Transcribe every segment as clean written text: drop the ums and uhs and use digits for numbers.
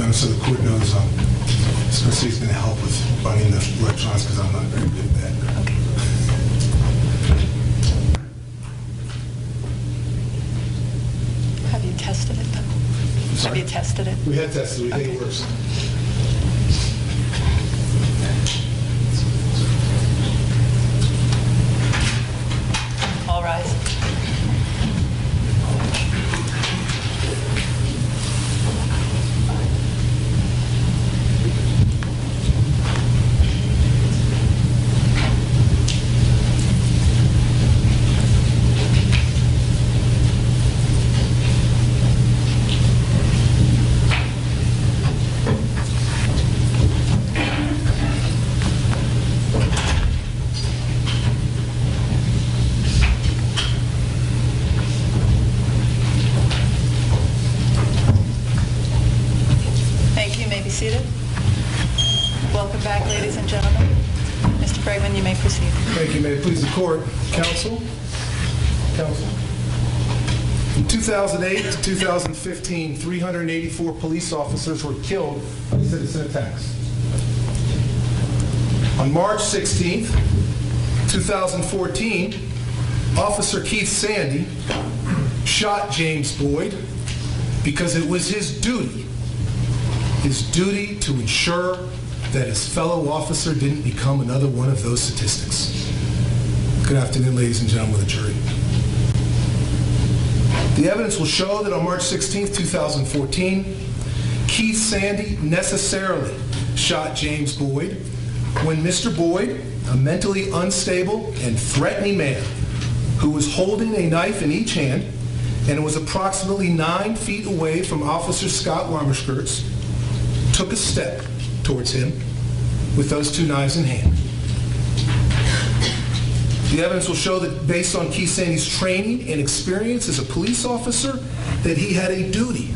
So the court knows Spencer's going to help with running the electronics because I'm not very good at that. Okay. Have you tested it, though? Have you tested it? We had tested it. We think it works. All rise. Seated. Welcome back, ladies and gentlemen. Mr. Bregman, you may proceed. Thank you. May it please the court. Counsel. From 2008 to 2015, 384 police officers were killed by citizen attacks. On March 16th, 2014, Officer Keith Sandy shot James Boyd because it was his duty to ensure that his fellow officer didn't become another one of those statistics. Good afternoon, ladies and gentlemen of the jury. The evidence will show that on March 16, 2014, Keith Sandy necessarily shot James Boyd when Mr. Boyd, a mentally unstable and threatening man who was holding a knife in each hand and was approximately 9 feet away from Officer Scott Larmerskirtz, took a step towards him with those 2 knives in hand. The evidence will show that based on Keith Sandy's training and experience as a police officer, that he had a duty,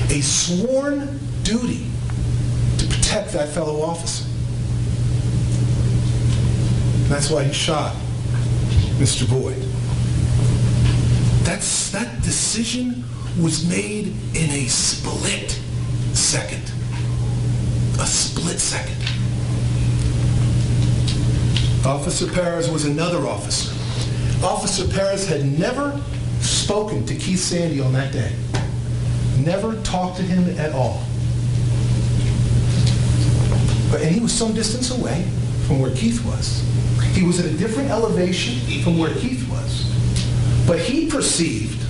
a sworn duty, to protect that fellow officer. And that's why he shot Mr. Boyd. That decision was made in a split second. A split second. Officer Perez was another officer. Officer Perez had never spoken to Keith Sandy on that day. Never talked to him at all. And he was some distance away from where Keith was. He was at a different elevation from where Keith was. But he perceived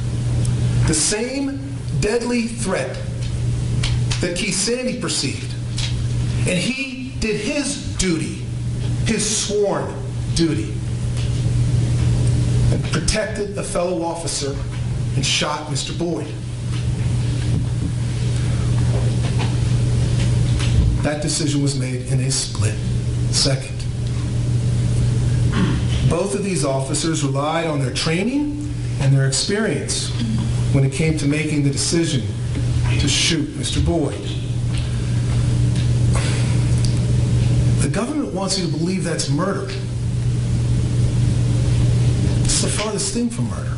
the same deadly threat that Keith Sandy perceived. And he did his duty, his sworn duty, and protected a fellow officer and shot Mr. Boyd. That decision was made in a split second. Both of these officers relied on their training and their experience when it came to making the decision to shoot Mr. Boyd. The government wants you to believe that's murder. It's the farthest thing from murder.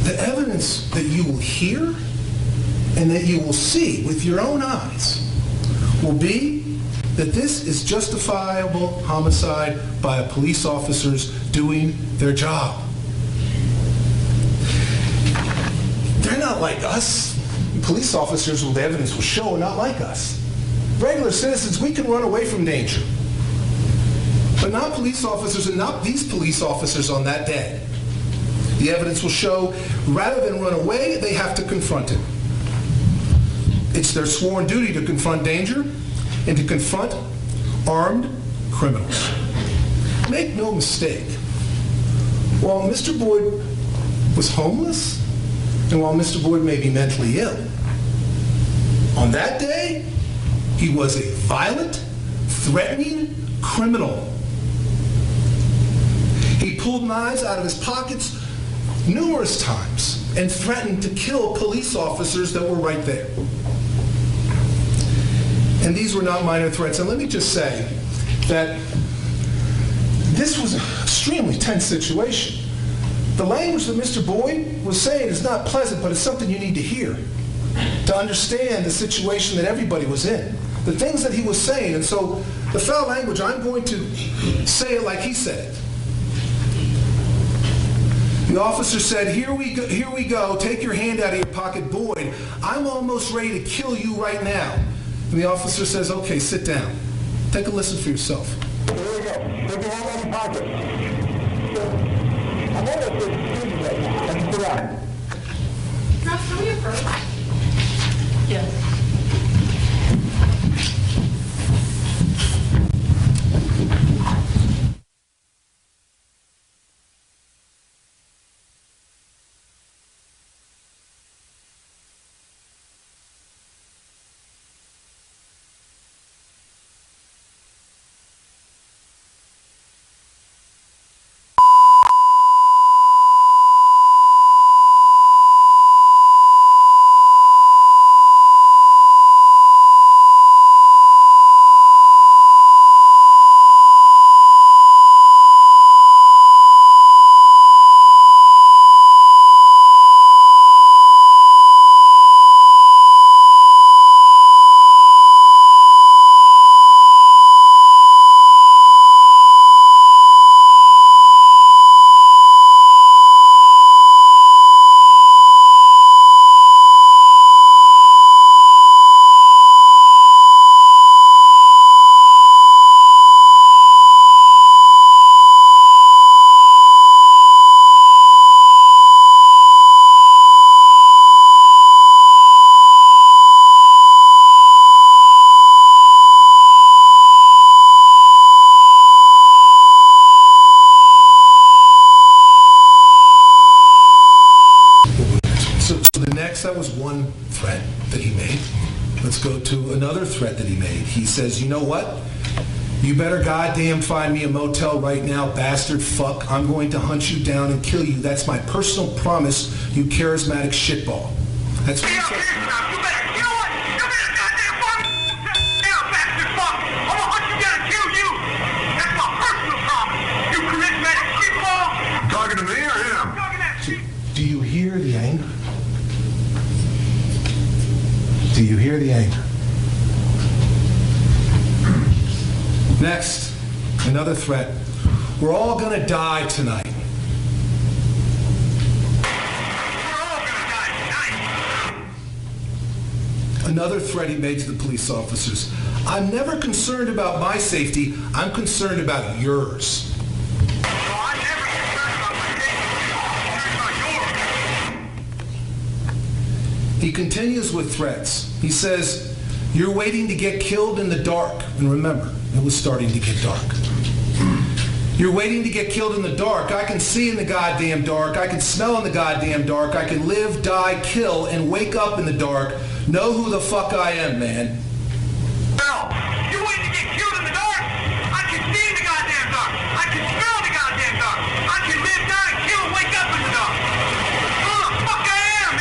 The evidence that you will hear and that you will see with your own eyes will be that this is justifiable homicide by police officers doing their job. They're not like us. Police officers, with evidence will show, are not like us. Regular citizens, we can run away from danger. But not police officers, and not these police officers on that day. The evidence will show, rather than run away, they have to confront it. It's their sworn duty to confront danger and to confront armed criminals. Make no mistake, while Mr. Boyd was homeless, and while Mr. Boyd may be mentally ill, on that day, he was a violent, threatening criminal. He pulled knives out of his pockets numerous times and threatened to kill police officers that were right there. And these were not minor threats. And let me just say that this was an extremely tense situation. The language that Mr. Boyd was saying is not pleasant, but it's something you need to hear to understand the situation that everybody was in, the things that he was saying. And so the foul language, I'm going to say it like he said it. The officer said, here we go, take your hand out of your pocket, Boyd. I'm almost ready to kill you right now. And the officer says, okay, sit down. Take a listen for yourself. Here we go. Take your hand out of your pocket. I'm almost ready to right now. Let's sit down. Russ, can we approach? Yes. That was one threat that he made. Let's go to another threat that he made. He says, you know what? You better goddamn find me a motel right now, bastard fuck. I'm going to hunt you down and kill you. That's my personal promise, you charismatic shitball. That's what he said. Talking to me or him? Do you hear the anger? Do you hear the anger? Next, another threat. We're all gonna die tonight. Another threat he made to the police officers. I'm never concerned about my safety. I'm concerned about yours. I'm never concerned about my safety. I'm concerned about yours. He continues with threats. He says, you're waiting to get killed in the dark. And remember, it was starting to get dark. You're waiting to get killed in the dark. I can see in the goddamn dark. I can smell in the goddamn dark. I can live, die, kill, and wake up in the dark. Know who the fuck I am, man. Well, you're waiting to get killed in the dark? I can see in the goddamn dark. I can smell the goddamn dark. I can live, die, kill, and wake up in the dark. Who the fuck I am,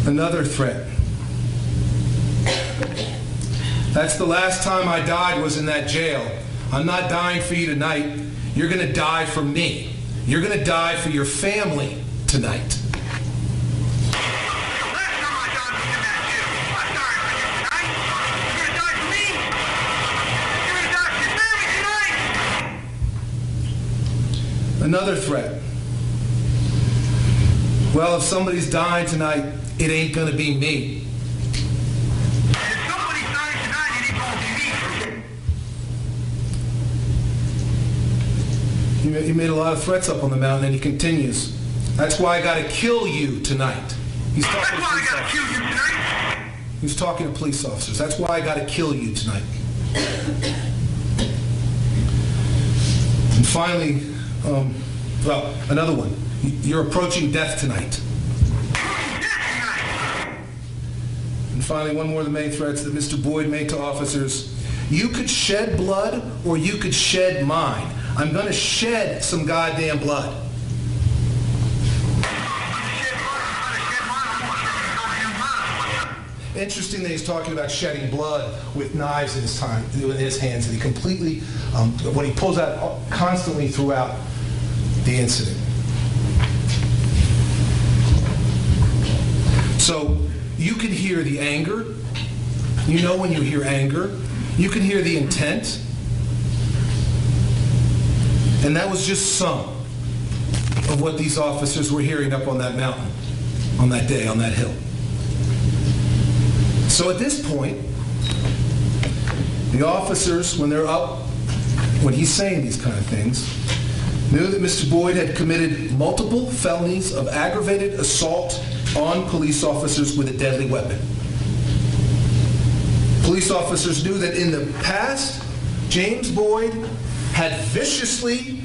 man? Another threat. That's the last time I died was in that jail. I'm not dying for you tonight. You're going to die for me. You're going to die for your family tonight. Another threat. Well, if somebody's dying tonight, it ain't going to be me. He made a lot of threats up on the mountain, and he continues. That's why I got to kill you tonight. He's talking to police officers. He's talking to police officers. That's why I got to kill you tonight. And finally, well, another one. You're approaching death tonight. And finally, one more of the main threats that Mr. Boyd made to officers. You could shed blood or you could shed mine. I'm going to shed some goddamn blood. Interesting that he's talking about shedding blood with knives in his hands, and he completely, what he pulls out constantly throughout the incident. So you can hear the anger. You know when you hear anger. You can hear the intent. And that was just some of what these officers were hearing up on that mountain, on that day, on that hill. So at this point, the officers, when they're up, when he's saying these kind of things, knew that Mr. Boyd had committed multiple felonies of aggravated assault on police officers with a deadly weapon. Police officers knew that in the past, James Boyd had viciously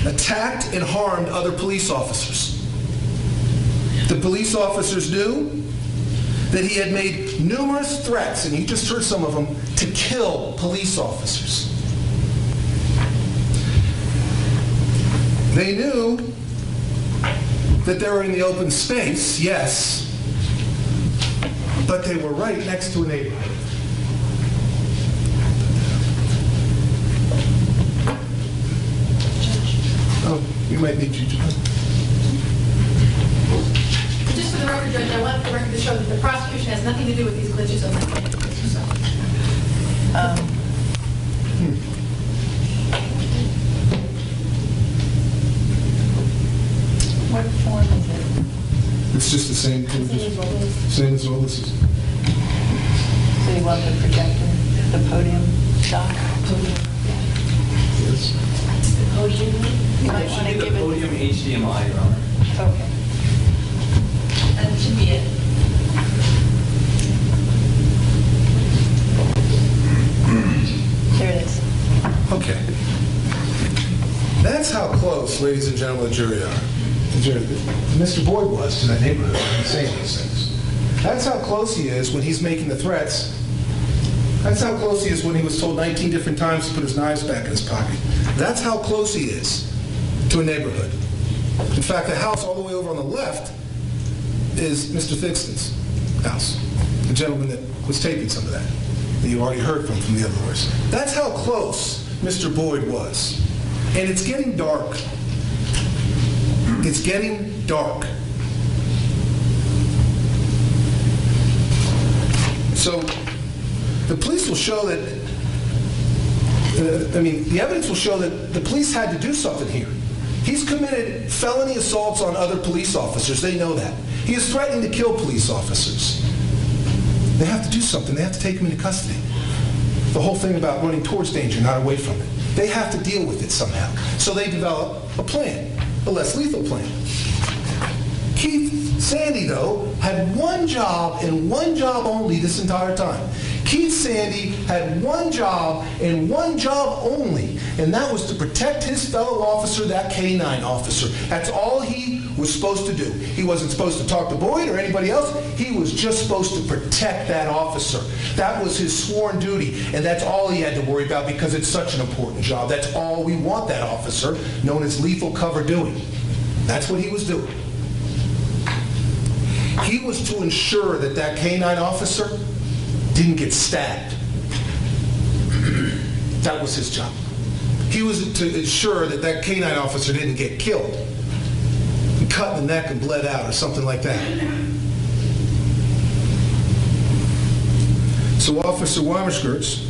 attacked and harmed other police officers. The police officers knew that he had made numerous threats, and you just heard some of them, to kill police officers. They knew that they were in the open space, yes, but they were right next to a neighborhood. Oh, you might need you to. Just for the record, Judge, I want the record to show that the prosecution has nothing to do with these glitches on the case. What form is it? It's just the same. Same as all this is. So you want the projector, the podium dock? Yes. Podium? You might It want should to be give the it. podium HDMI, Your Honor. Okay. That should be it. There it is. Okay. That's how close, ladies and gentlemen of the jury, Mr. Boyd was to that neighborhood when he's saying these things. That's how close he is when he's making the threats. That's how close he is when he was told 19 different times to put his knives back in his pocket. That's how close he is to a neighborhood. In fact, the house all the way over on the left is Mr. Thixton's house, the gentleman that was taping some of that you already heard from the other lawyers. That's how close Mr. Boyd was. And it's getting dark. It's getting dark. So the police will show that, the evidence will show that the police had to do something here. He's committed felony assaults on other police officers. They know that. He is threatening to kill police officers. They have to do something. They have to take him into custody. The whole thing about running towards danger, not away from it. They have to deal with it somehow. So they develop a plan, a less lethal plan. Keith Sandy, though, had one job and one job only this entire time. Keith Sandy had one job and one job only, and that was to protect his fellow officer, that K-9 officer. That's all he was supposed to do. He wasn't supposed to talk to Boyd or anybody else. He was just supposed to protect that officer. That was his sworn duty, and that's all he had to worry about because it's such an important job. That's all we want that officer, known as lethal cover, doing. That's what he was doing. He was to ensure that that K-9 officer didn't get stabbed. That was his job. He was to ensure that that K-9 officer didn't get killed, cut in the neck and bled out or something like that. So Officer Weimerskirts,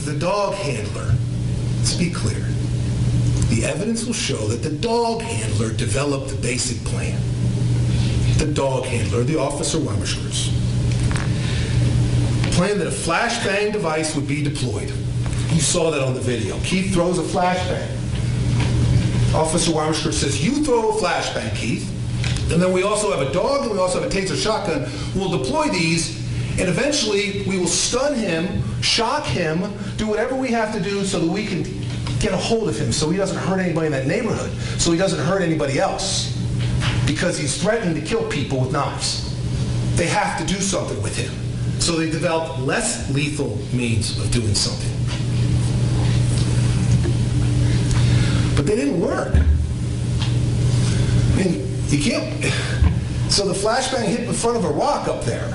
the dog handler, let's be clear. The evidence will show that the dog handler developed the basic plan. The dog handler, the Officer Weimerskirts. Plan that a flashbang device would be deployed. You saw that on the video. Keith throws a flashbang. Officer Weimerskirts says, you throw a flashbang, Keith. And then we also have a dog and we also have a taser shotgun. We'll deploy these and eventually we will stun him, shock him, do whatever we have to do so that we can get a hold of him so he doesn't hurt anybody in that neighborhood, so he doesn't hurt anybody else because he's threatening to kill people with knives. They have to do something with him. So they developed less lethal means of doing something. But they didn't work. I mean, you can't... So the flashbang hit in front of a rock up there.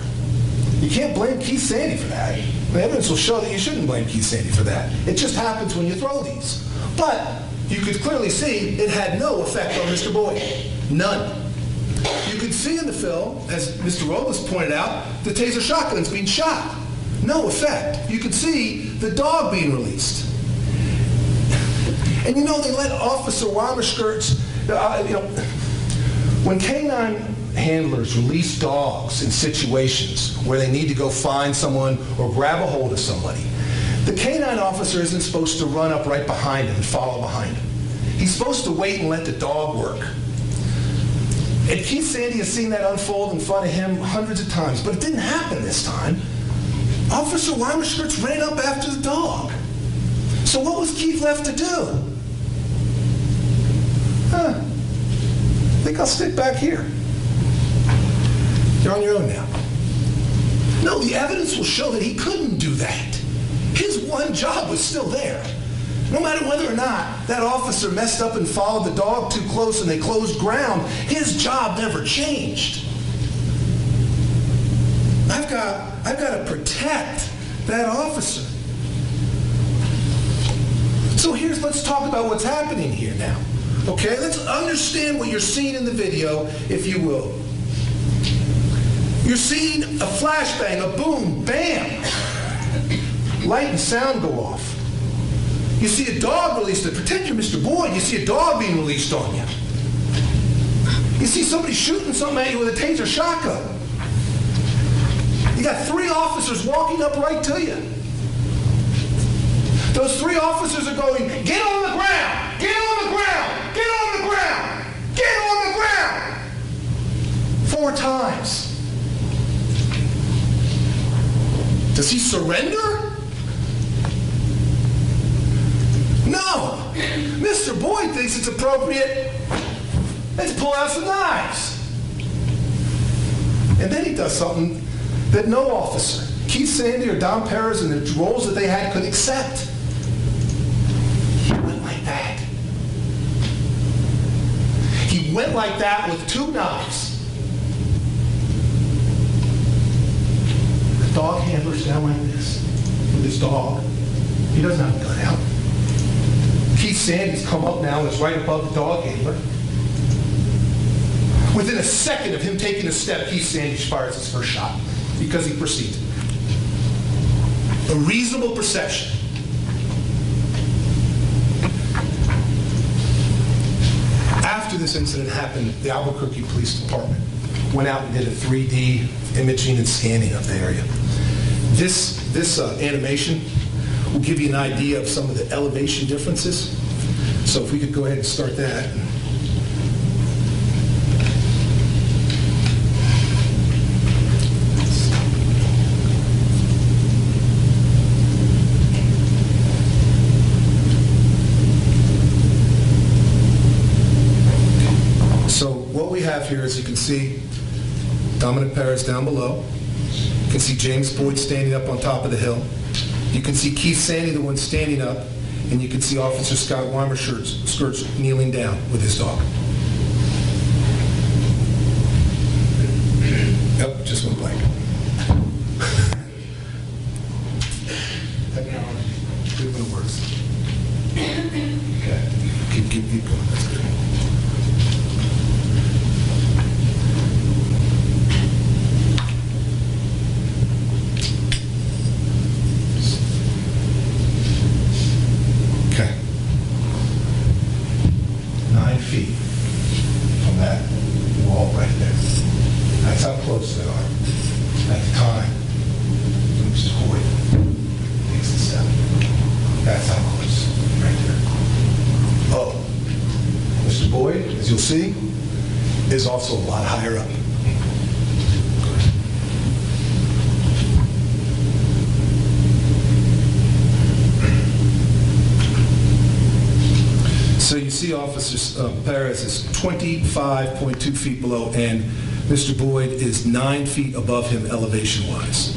You can't blame Keith Sandy for that. The evidence will show that you shouldn't blame Keith Sandy for that. It just happens when you throw these. But you could clearly see it had no effect on Mr. Boyd. None. You could see in the film, as Mr. Robles pointed out, the taser shotguns being shot. No effect. You could see the dog being released. And you know, they let Officer Weimerskirts, when K-9 handlers release dogs in situations where they need to go find someone or grab a hold of somebody, the K-9 officer isn't supposed to run up right behind him and follow behind him. He's supposed to wait and let the dog work. And Keith Sandy has seen that unfold in front of him hundreds of times, but it didn't happen this time. Officer Weimerskirts ran up after the dog. So what was Keith left to do? I think I'll stick back here. You're on your own now. No, the evidence will show that he couldn't do that. His one job was still there. No matter whether or not that officer messed up and followed the dog too close and they closed ground, his job never changed. I've got to protect that officer. So let's talk about what's happening here now. Okay, let's understand what you're seeing in the video, if you will. You're seeing a flashbang, a boom, bam. Light and sound go off. You see a dog released to protect you, Mr. Boyd. You see a dog being released on you. You see somebody shooting something at you with a taser shotgun. You got 3 officers walking up right to you. Those 3 officers are going, get on the ground, get on the ground, get on the ground, get on the ground. 4 times. Does he surrender? No. Mr. Boyd thinks it's appropriate. Let's pull out some knives. And then he does something that no officer, Keith Sandy or Don Perez and the roles that they had, could accept. He went like that. He went like that with 2 knives. The dog handler's down like this with his dog. He doesn't have a gun out. Keith Sandy's come up now and is right above the dog handler. Within a second of him taking a step, Keith Sandy fires his first shot because he perceived it. A reasonable perception. this incident happened, the Albuquerque Police Department went out and did a 3D imaging and scanning of the area. This animation will give you an idea of some of the elevation differences. So if we could go ahead and start that. So what we have here is, you can see Dominic Perez down below. You can see James Boyd standing up on top of the hill. You can see Keith Sandy, the one standing up, and you can see Officer Scott Weimerskirts kneeling down with his dog. Yep, just went blank. Technology, good when it works. Okay, keep going, that's good. Okay. 9 feet from that wall right there. That's how close they are. At the time, Mr. Boyd takes the step. That's how close, right there. Oh, Mr. Boyd, as you'll see, is also a lot higher up. So you see Officer Perez is 25.2 feet below, and Mr. Boyd is 9 feet above him elevation-wise.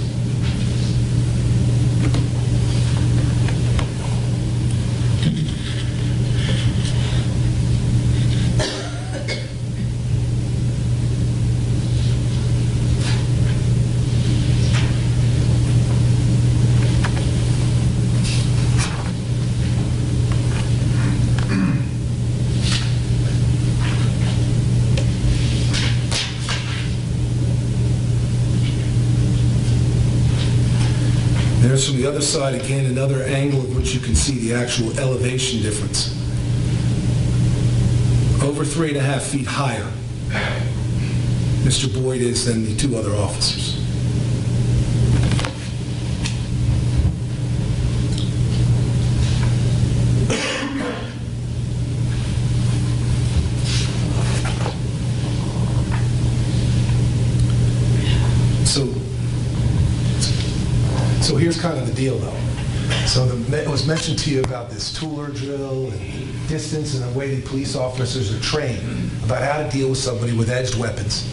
There's from the other side, again, another angle of which you can see the actual elevation difference. Over 3.5 feet higher, Mr. Boyd is than the two other officers. So here's kind of the deal, though. So it was mentioned to you about this tooler drill and distance and the way the police officers are trained about how to deal with somebody with edged weapons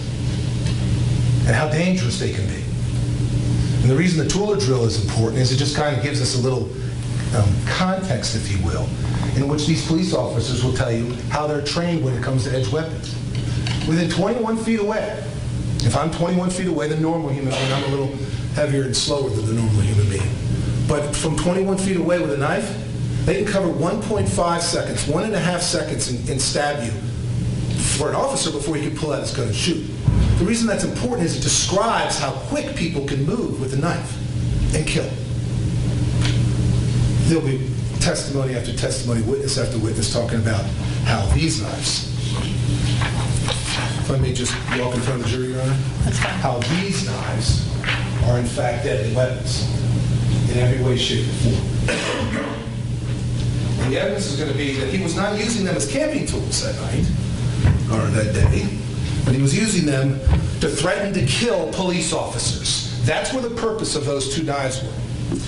and how dangerous they can be. And the reason the tooler drill is important is it just kind of gives us a little context, if you will, in which these police officers will tell you how they're trained when it comes to edged weapons. Within 21 feet away, if I'm 21 feet away, the normal human being, I'm a little heavier and slower than the normal human being. But from 21 feet away with a knife, they can cover 1.5 seconds, 1.5 seconds and stab you for an officer before he can pull out his gun and shoot. The reason that's important is it describes how quick people can move with a knife and kill. There'll be testimony after testimony, witness after witness talking about how these knives, if I may just walk in front of the jury, Your Honor, That's fine. how these knives are in fact deadly weapons in every way, shape, or form. And the evidence is going to be that he was not using them as camping tools that night, or that day, but he was using them to threaten to kill police officers. That's where the purpose of those two knives were.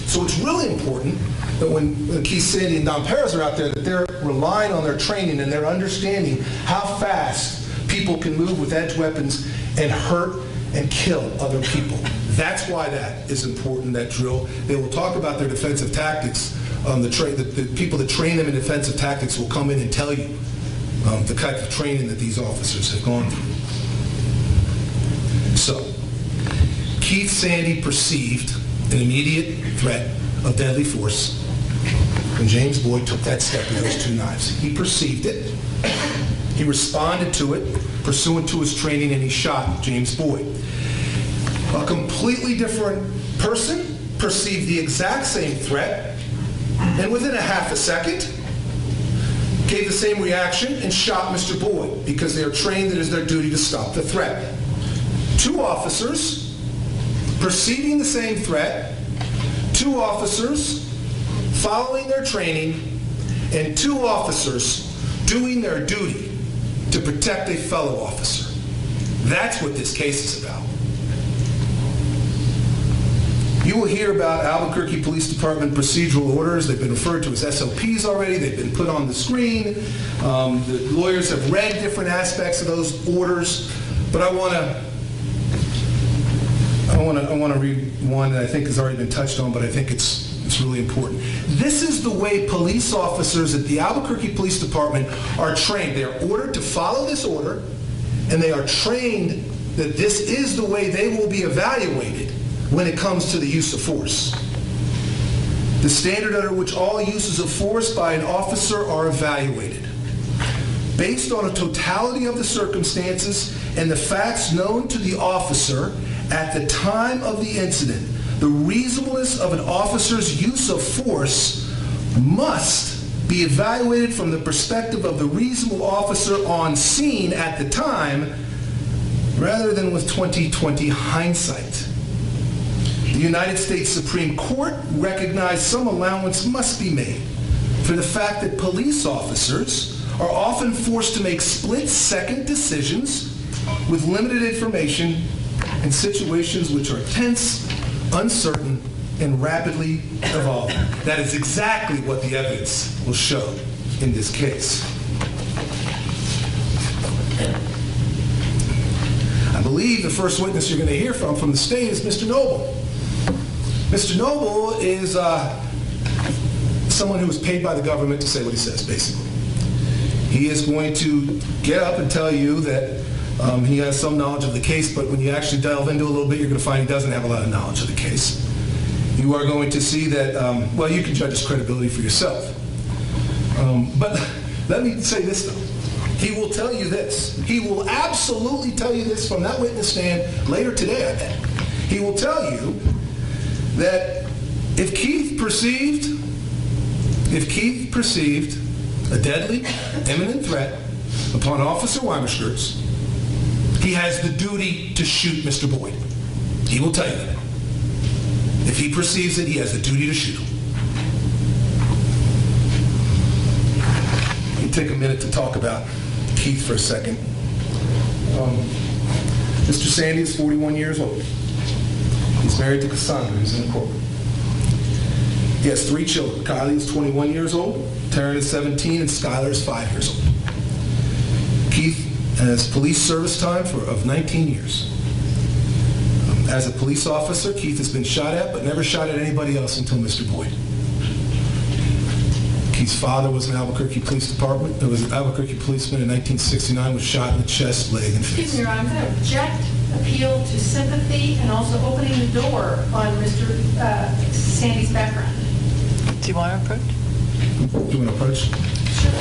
So it's really important that when Keith Sandy and Don Perez are out there, that they're relying on their training and their understanding how fast people can move with edged weapons and hurt and kill other people. That's why that is important, that drill. They will talk about their defensive tactics. The people that train them in defensive tactics will come in and tell you the type of training that these officers have gone through. So, Keith Sandy perceived an immediate threat of deadly force when James Boyd took that step with those two knives. He perceived it. He responded to it pursuant to his training, and he shot James Boyd. A completely different person perceived the exact same threat, and within a half a second, gave the same reaction and shot Mr. Boyd because they are trained that it is their duty to stop the threat. 2 officers perceiving the same threat, 2 officers following their training, and 2 officers doing their duty to protect a fellow officer. That's what this case is about. You will hear about Albuquerque Police Department procedural orders. They've been referred to as SOPs already. They've been put on the screen. The lawyers have read different aspects of those orders. But I want to read one that I think has already been touched on, but I think it's really important. This is the way police officers at the Albuquerque Police Department are trained. They are ordered to follow this order, and they are trained that this is the way they will be evaluated when it comes to the use of force. The standard under which all uses of force by an officer are evaluated. Based on a totality of the circumstances and the facts known to the officer at the time of the incident, the reasonableness of an officer's use of force must be evaluated from the perspective of the reasonable officer on scene at the time, rather than with 20/20 hindsight. The United States Supreme Court recognized some allowance must be made for the fact that police officers are often forced to make split-second decisions with limited information in situations which are tense, uncertain, and rapidly evolving. That is exactly what the evidence will show in this case. I believe the first witness you're going to hear from the state is Mr. Noble. Mr. Noble is someone who is paid by the government to say what he says, basically. He is going to get up and tell you that he has some knowledge of the case, but when you actually delve into it a little bit, you're going to find he doesn't have a lot of knowledge of the case. You are going to see that, well, you can judge his credibility for yourself. But let me say this, though. He will tell you this. He will absolutely tell you this from that witness stand later today, I bet. He will tell you that if Keith perceived a deadly, imminent threat upon Officer Weimerskirts, he has the duty to shoot Mr. Boyd. He will tell you that. If he perceives it, he has the duty to shoot him. Let me take a minute to talk about Keith for a second. Mr. Sandy is 41 years old. He's married to Cassandra, who's in the courtroom. He has 3 children. Kylie is 21 years old, Taryn is 17, and Skylar is 5 years old. Keith has police service time of 19 years. As a police officer, Keith has been shot at, but never shot at anybody else until Mr. Boyd. Keith's father was an Albuquerque Police Department. There was an Albuquerque policeman in 1969 was shot in the chest, leg, and face. Excuse me, Your Honor, I'm going to object, appeal to sympathy, and also opening the door on Mr. Sandy's background. Do you want to approach? Do you want to approach? Sure.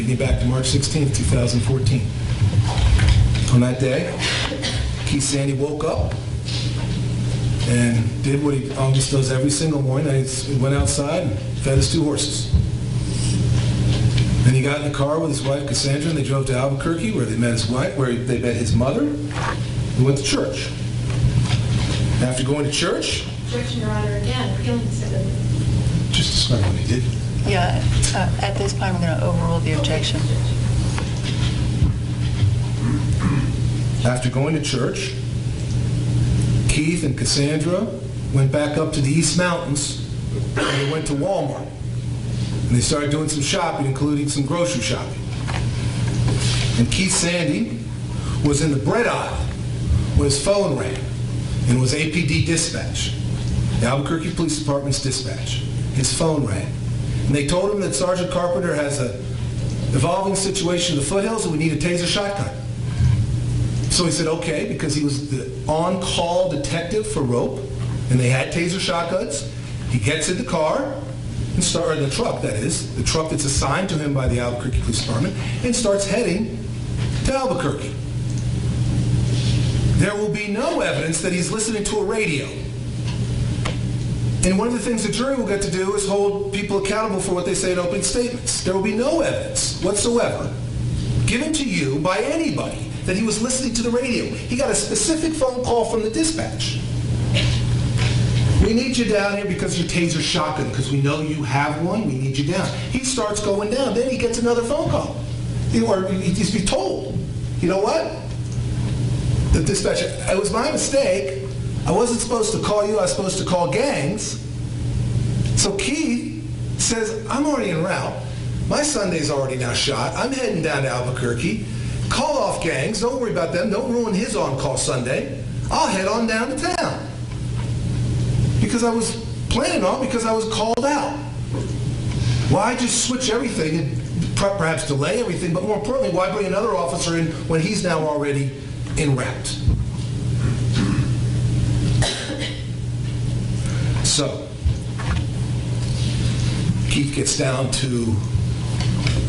me back to March 16th, 2014. On that day, Keith Sandy woke up and did what he almost does every single morning. He went outside and fed his 2 horses. Then he got in the car with his wife Cassandra, and they drove to Albuquerque, where they met his wife, where they met his mother. He went to church. After going to church, Objection, Your Honor, again, appealing to sympathy. just describe what he did. Yeah, at this point, we're going to overrule the objection. After going to church, Keith and Cassandra went back up to the East Mountains, and they went to Walmart. And they started doing some shopping, including some grocery shopping. And Keith Sandy was in the bread aisle when his phone rang, and it was APD dispatch, the Albuquerque Police Department's dispatch. His phone rang. And they told him that Sergeant Carpenter has an evolving situation in the foothills and we need a taser shotgun. So he said, okay, because he was the on-call detective for Rope, and they had taser shotguns. He gets in the car, or in the truck, that is, the truck that's assigned to him by the Albuquerque Police Department, and starts heading to Albuquerque. There will be no evidence that he's listening to a radio. And one of the things the jury will get to do is hold people accountable for what they say in opening statements. There will be no evidence whatsoever given to you by anybody that he was listening to the radio. He got a specific phone call from the dispatch. We need you down here because your taser shotgun, because we know you have one, we need you down. He starts going down. Then he gets another phone call. Or he's be told, you know what? The dispatcher, it was my mistake. I wasn't supposed to call you. I was supposed to call gangs. So Keith says, I'm already en route. My Sunday's already now shot. I'm heading down to Albuquerque. Call off gangs. Don't worry about them. Don't ruin his on-call Sunday. I'll head on down to town. Because I was planning on, because I was called out. Why just switch everything and perhaps delay everything, but more importantly, why bring another officer in when he's now already en route? So, Keith gets down to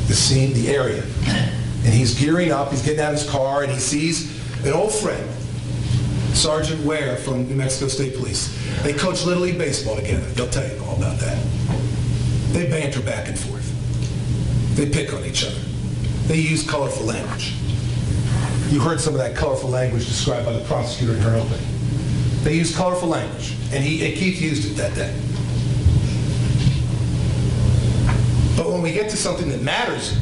the scene, the area, and he's gearing up, he's getting out of his car, and he sees an old friend, Sergeant Ware from New Mexico State Police. They coach Little League Baseball together. They'll tell you all about that. They banter back and forth. They pick on each other. They use colorful language. You heard some of that colorful language described by the prosecutor in her opening. They use colorful language, and Keith used it that day. But when we get to something that matters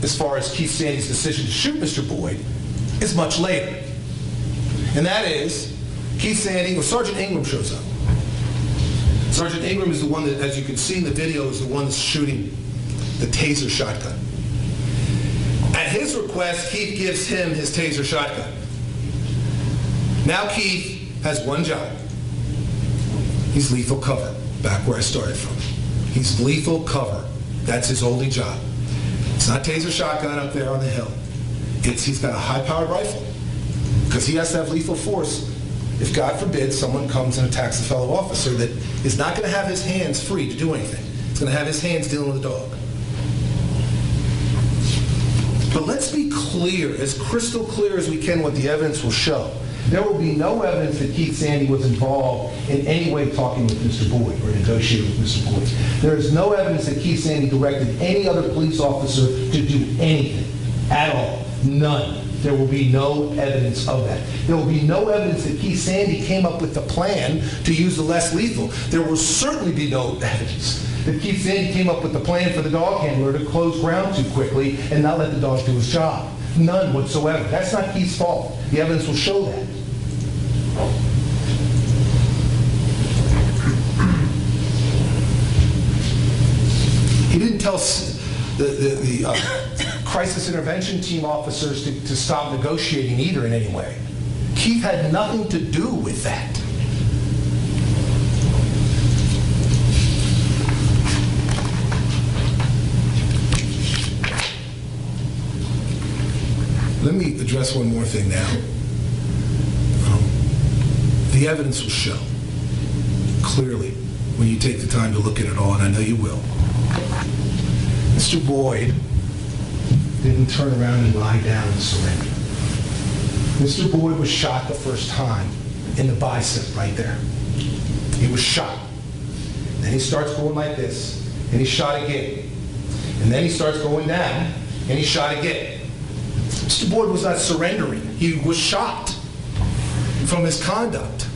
as far as Keith Sandy's decision to shoot Mr. Boyd, is much later. And that is, Keith Sandy, well, Sergeant Ingram shows up. Sergeant Ingram is the one that, as you can see in the video, is the one that's shooting the taser shotgun. At his request, Keith gives him his taser shotgun. Now Keith has one job. He's lethal cover, back where I started from. He's lethal cover. That's his only job. It's not taser shotgun up there on the hill. He's got a high-powered rifle, because he has to have lethal force if, God forbid, someone comes and attacks a fellow officer that is not going to have his hands free to do anything. He's going to have his hands dealing with a dog. But let's be clear, as crystal clear as we can, what the evidence will show. There will be no evidence that Keith Sandy was involved in any way talking with Mr. Boyd or negotiating with Mr. Boyd. There is no evidence that Keith Sandy directed any other police officer to do anything at all. None. There will be no evidence of that. There will be no evidence that Keith Sandy came up with the plan to use the less lethal. There will certainly be no evidence that Keith Sandy came up with the plan for the dog handler to close ground too quickly and not let the dog do his job. None whatsoever. That's not Keith's fault. The evidence will show that. He didn't tell the crisis intervention team officers to stop negotiating either in any way. Keith had nothing to do with that. Let me address one more thing now. The evidence will show clearly when you take the time to look at it all, and I know you will. Mr. Boyd didn't turn around and lie down and surrender. Mr. Boyd was shot the first time in the bicep right there. He was shot. Then he starts going like this, and he shot again. And then he starts going down, and he shot again. Mr. Boyd was not surrendering. He was shot from his conduct.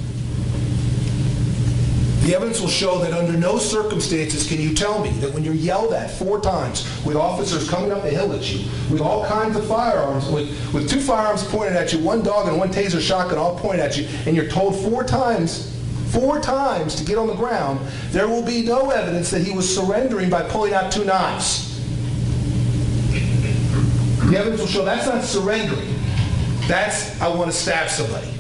The evidence will show that under no circumstances can you tell me that when you're yelled at 4 times with officers coming up the hill at you, with all kinds of firearms, with 2 firearms pointed at you, 1 dog and 1 taser shotgun all pointed at you, and you're told 4 times to get on the ground, there will be no evidence that he was surrendering by pulling out 2 knives. The evidence will show that's not surrendering. That's, I want to stab somebody.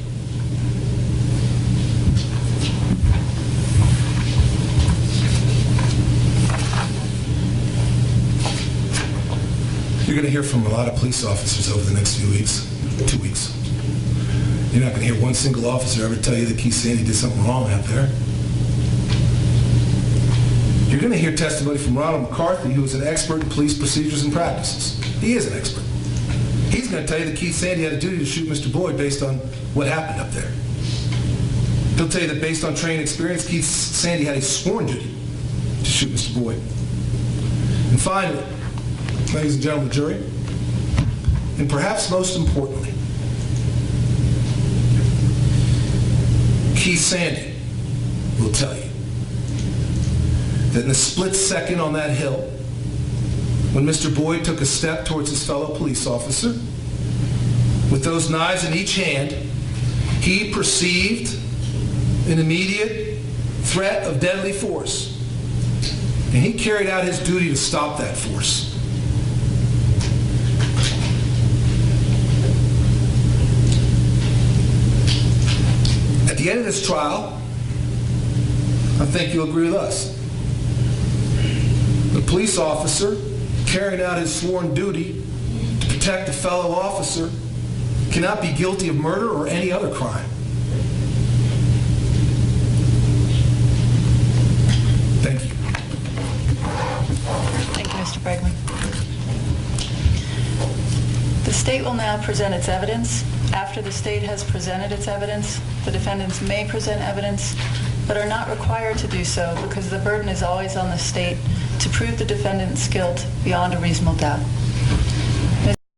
You're going to hear from a lot of police officers over the next few weeks, 2 weeks. You're not going to hear one single officer ever tell you that Keith Sandy did something wrong out there. You're going to hear testimony from Ronald McCarthy, who is an expert in police procedures and practices. He is an expert. He's going to tell you that Keith Sandy had a duty to shoot Mr. Boyd based on what happened up there. He'll tell you that based on training experience, Keith Sandy had a sworn duty to shoot Mr. Boyd. And finally, ladies and gentlemen of the jury, and perhaps most importantly, Keith Sandy will tell you that in the split second on that hill, when Mr. Boyd took a step towards his fellow police officer, with those knives in each hand, he perceived an immediate threat of deadly force, and he carried out his duty to stop that force. At the end of this trial, I think you'll agree with us. The police officer carrying out his sworn duty to protect a fellow officer cannot be guilty of murder or any other crime. Thank you. Thank you, Mr. Bregman. The state will now present its evidence. After the state has presented its evidence, the defendants may present evidence, but are not required to do so because the burden is always on the state to prove the defendant's guilt beyond a reasonable doubt.